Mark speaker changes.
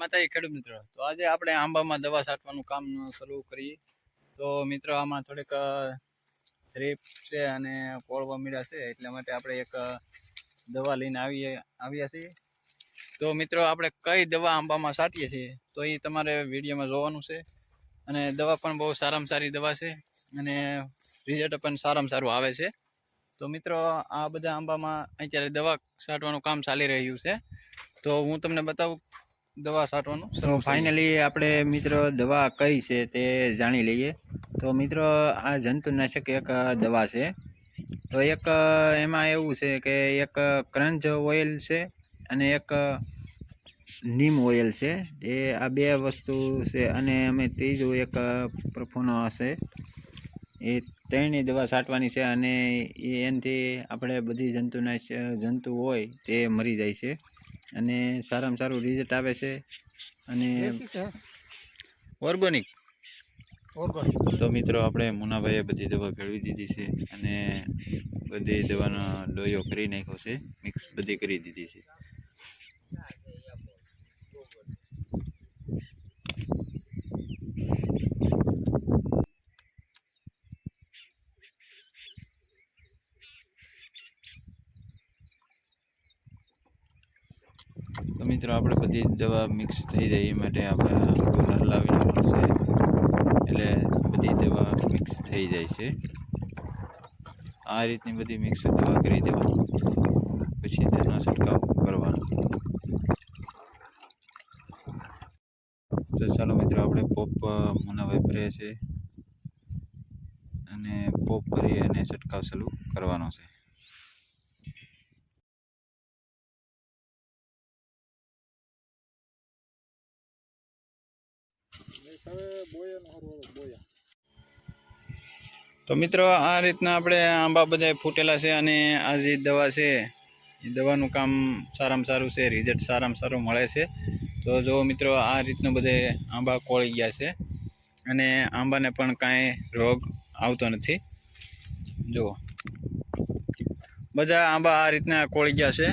Speaker 1: માતાજી ખેડૂત મિત્રો, તો આજે આપણે આંબામાં દવા છાંટવાનું કામ શરૂ કરીએ. તો મિત્રો આમાં થોડીક થ્રીપ છે અને કોળવા મીડા છે, એટલા માટે આપણે એક દવા લઈને આવ્યા છીએ. તો મિત્રો આપણે કઈ દવા આંબામાં છાંટીએ છીએ તો એ તમારે વિડીયોમાં જોવાનું છે. અને દવા પણ બહુ સારામાં સારી દવા છે અને રિઝલ્ટ પણ સારામાં સારું આવે છે. તો મિત્રો આ બધા આંબામાં અત્યારે દવા છાંટવાનું કામ ચાલી રહ્યું છે. તો હું તમને બતાવું દવા છાંટવાનું. તો ફાઇનલી આપણે મિત્રો દવા કઈ છે તે જાણી લઈએ. તો મિત્રો આ જંતુનાશક એક દવા છે. તો એક એમાં એવું છે કે એક ક્રંચ ઓઇલ છે અને એક નીમ ઓઇલ છે. એ આ બે વસ્તુ છે અને અમે ત્રીજું એક પ્રફોનો હશે. એ ત્રણેય દવા છાંટવાની છે અને એનાથી આપણે બધી જંતુ હોય તે મરી જાય છે અને સારામાં સારું રિઝલ્ટ આવે છે. અને ઓર્ગોનિક. તો મિત્રો આપણે મુનાભાઈએ બધી દવા ભેળવી દીધી છે અને બધી દવાનો ડોયો કરી નાખ્યો છે, મિક્સ બધી કરી દીધી છે. તો મિત્રો આપણે બધી દવા મિક્સ થઈ જાય એ માટે આપણે ડોલર લાવી નાખવાનું છે, એટલે બધી દવા મિક્સ થઈ જાય છે. આ રીતની બધી મિક્સ દવા કરી દેવાની, પછી તેનો છંટકાવ કરવાનો. તો ચાલો મિત્રો આપણે પોપ મુનાભાઈ ભરે છે અને પોપ ભરી અને છંટકાવ ચાલુ કરવાનો છે. તો મિત્રો આ રીતના આપણે આંબા બધા ફૂટેલા છે અને આ જે દવા છે એ દવાનું કામ સારામાં સારું છે, રિઝલ્ટ સારામાં સારું મળે છે. તો જો મિત્રો આ રીતનું બધે આંબા કોળી ગયા છે અને આંબાને પણ કાંઈ રોગ આવતો નથી. જુઓ બધા આંબા આ રીતના કોળી ગયા છે.